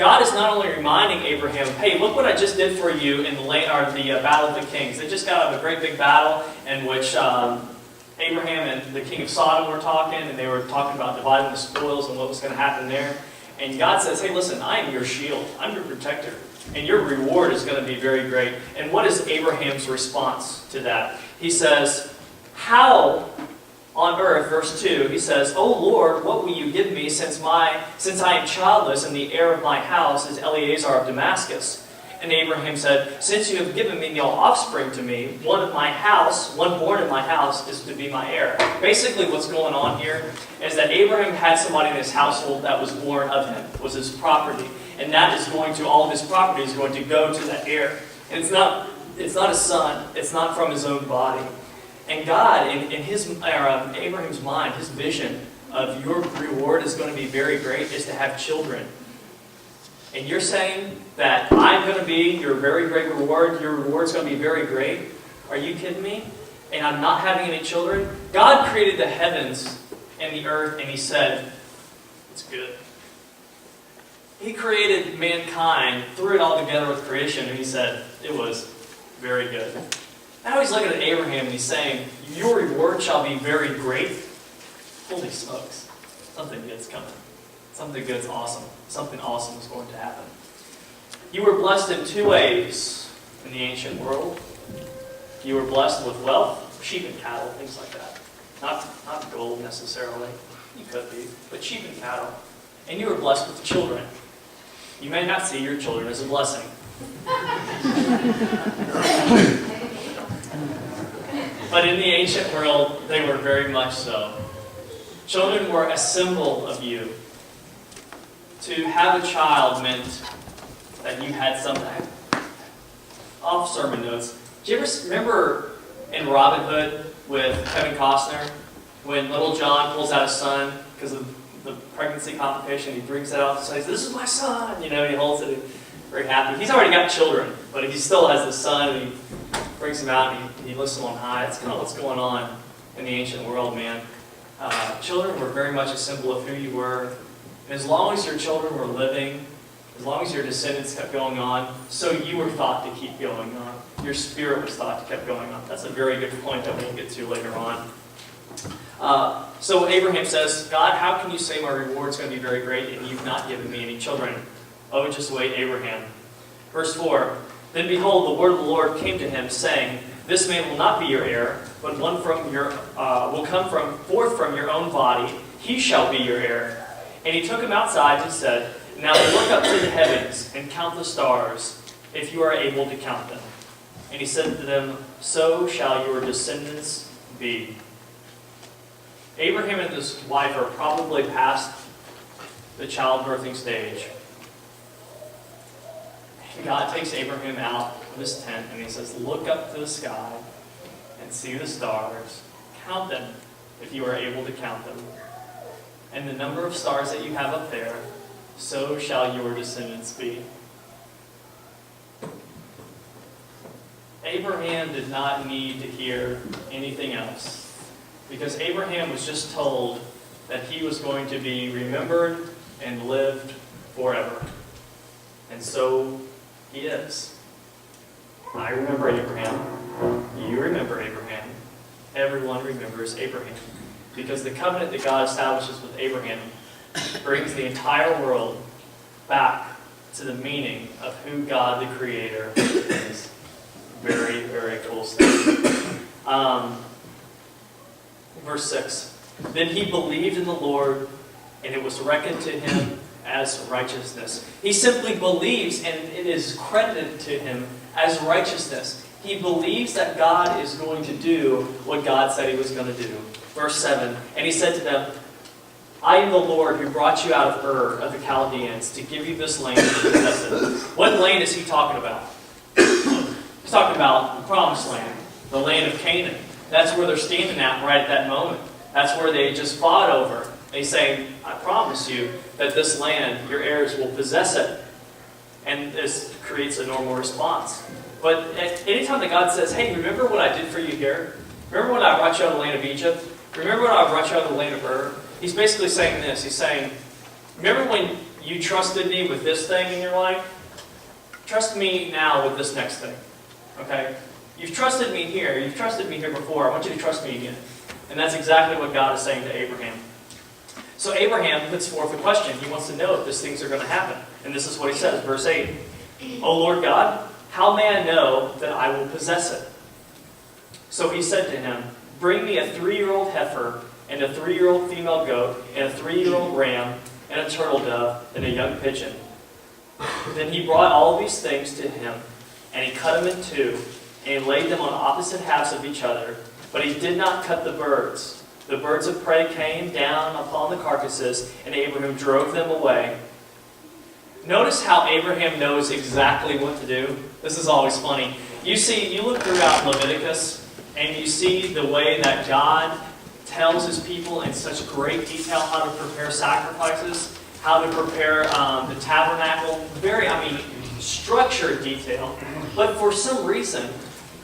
God is not only reminding Abraham, hey, look what I just did for you in the Battle of the Kings. They just got out of a great big battle in which Abraham and the king of Sodom were talking, and they were talking about dividing the spoils and what was going to happen there. And God says, hey, listen, I am your shield. I'm your protector. And your reward is going to be very great. And what is Abraham's response to that? He says, how on earth, verse 2, he says, O Lord, what will you give me since I am childless and the heir of my house is Eleazar of Damascus? And Abraham said, since you have given me no offspring to me, one born in my house is to be my heir. Basically what's going on here is that Abraham had somebody in his household that was born of him, was his property. And that is going to, all of his property is going to go to that heir. And it's not a son, it's not from his own body. And God, in Abraham's mind, his vision of your reward is going to be very great, is to have children. And you're saying that I'm going to be your very great reward, your reward's going to be very great? Are you kidding me? And I'm not having any children? God created the heavens and the earth, and he said, it's good. He created mankind, threw it all together with creation, and he said, it was very good. Now he's looking at Abraham and he's saying, your reward shall be very great. Holy smokes. Something good's coming. Something good's awesome. Something awesome is going to happen. You were blessed in two ways in the ancient world. You were blessed with wealth, sheep and cattle, things like that. Not gold necessarily. You could be, but sheep and cattle. And you were blessed with children. You may not see your children as a blessing. But in the ancient world, they were very much so. Children were a symbol of you. To have a child meant that you had something. Off sermon notes. Do you ever remember in Robin Hood with Kevin Costner, when little John pulls out his son because of the pregnancy complication, he brings it out and says, this is my son, he holds it, very happy. He's already got children, but he still has the son, and he brings him out and he lifts him on high. That's kind of what's going on in the ancient world, man. Children were very much a symbol of who you were. And as long as your children were living, as long as your descendants kept going on, so you were thought to keep going on. Your spirit was thought to keep going on. That's a very good point that we'll get to later on. So Abraham says, God, how can you say my reward's going to be very great and you've not given me any children? Oh, just wait, Abraham. Verse 4, then behold, the word of the Lord came to him, saying, this man will not be your heir, but one will come forth from your own body. He shall be your heir. And he took him outside and said, now look up to the heavens and count the stars, if you are able to count them. And he said to them, so shall your descendants be. Abraham and his wife are probably past the childbirthing stage. God takes Abraham out of his tent and he says, look up to the sky and see the stars. Count them if you are able to count them. And the number of stars that you have up there, so shall your descendants be. Abraham did not need to hear anything else, because Abraham was just told that he was going to be remembered and lived forever. And so he is. I remember Abraham. You remember Abraham. Everyone remembers Abraham. Because the covenant that God establishes with Abraham brings the entire world back to the meaning of who God the Creator is. Very, very cool stuff. Verse 6. Then he believed in the Lord, and it was reckoned to him as righteousness. He simply believes, and it is credited to him as righteousness. He believes that God is going to do what God said he was going to do. Verse 7, and he said to them, I am the Lord who brought you out of Ur of the Chaldeans to give you this land to possess it. What land is he talking about? He's talking about the promised land, the land of Canaan. That's where they're standing at right at that moment. That's where they just fought over. And he's saying, I promise you that this land, your heirs will possess it. And this creates a normal response. But anytime that God says, hey, remember what I did for you here? Remember when I brought you out of the land of Egypt? Remember when I brought you out of the land of Ur? He's basically saying this. He's saying, remember when you trusted me with this thing in your life. Trust me now with this next thing. Okay? You've trusted me here. You've trusted me here before. I want you to trust me again. And that's exactly what God is saying to Abraham. So Abraham puts forth a question. He wants to know if these things are going to happen. And this is what he says, verse 8. O Lord God, how may I know that I will possess it? So he said to him, bring me a 3-year-old heifer, and a 3-year-old female goat, and a 3-year-old ram, and a turtle dove, and a young pigeon. Then he brought all these things to him, and he cut them in two, and he laid them on opposite halves of each other. But he did not cut the birds. The birds of prey came down upon the carcasses, and Abraham drove them away. Notice how Abraham knows exactly what to do. This is always funny. You look throughout Leviticus, and you see the way that God tells his people in such great detail how to prepare sacrifices, how to prepare the tabernacle. Structured detail. But for some reason,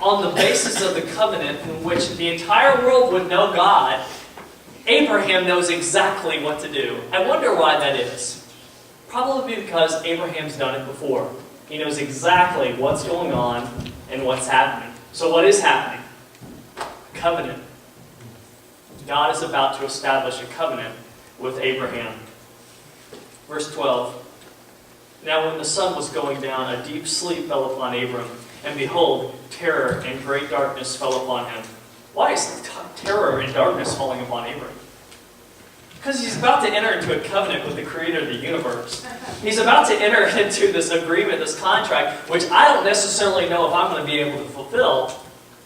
on the basis of the covenant in which the entire world would know God, Abraham knows exactly what to do. I wonder why that is. Probably because Abraham's done it before. He knows exactly what's going on and what's happening. So what is happening? Covenant. God is about to establish a covenant with Abraham. Verse 12. Now when the sun was going down, a deep sleep fell upon Abram, and behold, terror and great darkness fell upon him. Why is terror and darkness falling upon Abram? Because he's about to enter into a covenant with the creator of the universe. He's about to enter into this agreement, this contract, which I don't necessarily know if I'm going to be able to fulfill.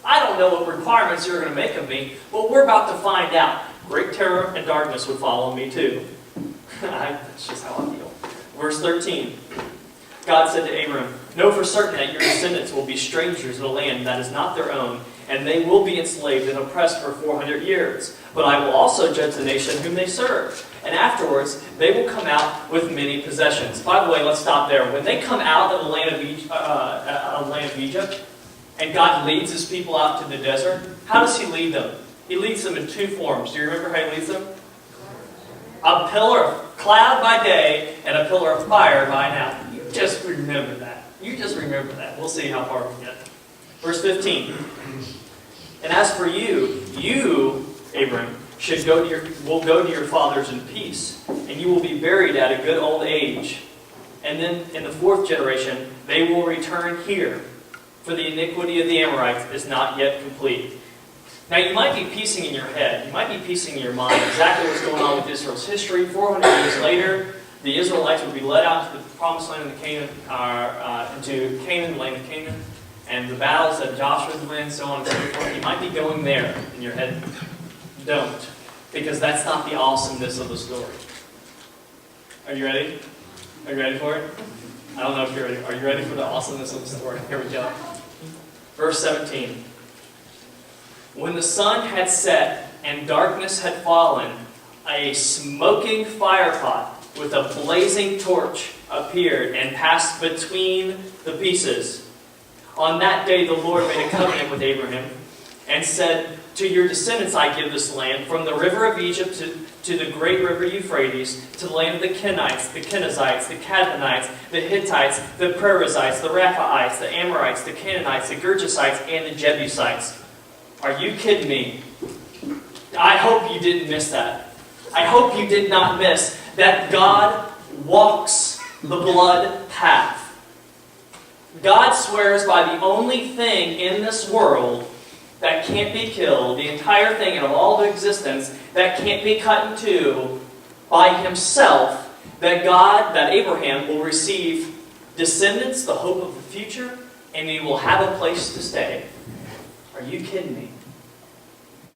I don't know what requirements you're going to make of me, but we're about to find out. Great terror and darkness would follow me too. That's just how I feel. Verse 13. God said to Abram, know for certain that your descendants will be strangers in a land that is not their own, and they will be enslaved and oppressed for 400 years. But I will also judge the nation whom they serve, and afterwards they will come out with many possessions. By the way, let's stop there. When they come out of the land of Egypt, and God leads his people out to the desert, how does he lead them? He leads them in two forms. Do you remember how he leads them? A pillar of cloud by day and a pillar of fire by night. You just remember that. You just remember that. We'll see how far we get. Verse 15. And as for you, Abram, will go to your fathers in peace, and you will be buried at a good old age. And then in the 4th generation, they will return here, for the iniquity of the Amorites is not yet complete. Now you might be piecing in your head, you might be piecing in your mind exactly what's going on with Israel's history. 400 years later, the Israelites would be led out to the promised land of Canaan, into Canaan, the land of Canaan, and the battles that Joshua would win, so on and so forth. You might be going there in your head. Don't, because that's not the awesomeness of the story. Are you ready? Are you ready for it? I don't know if you're ready. Are you ready for the awesomeness of the story? Here we go. Verse 17. When the sun had set and darkness had fallen, a smoking firepot with a blazing torch appeared and passed between the pieces. On that day the Lord made a covenant with Abraham and said, to your descendants I give this land, from the river of Egypt to the great river Euphrates, to the land of the Kenites, the Kenizzites, the Kadmonites, the Hittites, the Perizzites, the Rephaites, the Amorites, the Canaanites, the Girgashites, and the Jebusites. Are you kidding me? I hope you didn't miss that. I hope you did not miss that God walks the blood path. God swears by the only thing in this world that can't be killed, the entire thing and of all of existence that can't be cut in two, by himself, that Abraham will receive descendants, the hope of the future, and he will have a place to stay. Are you kidding me?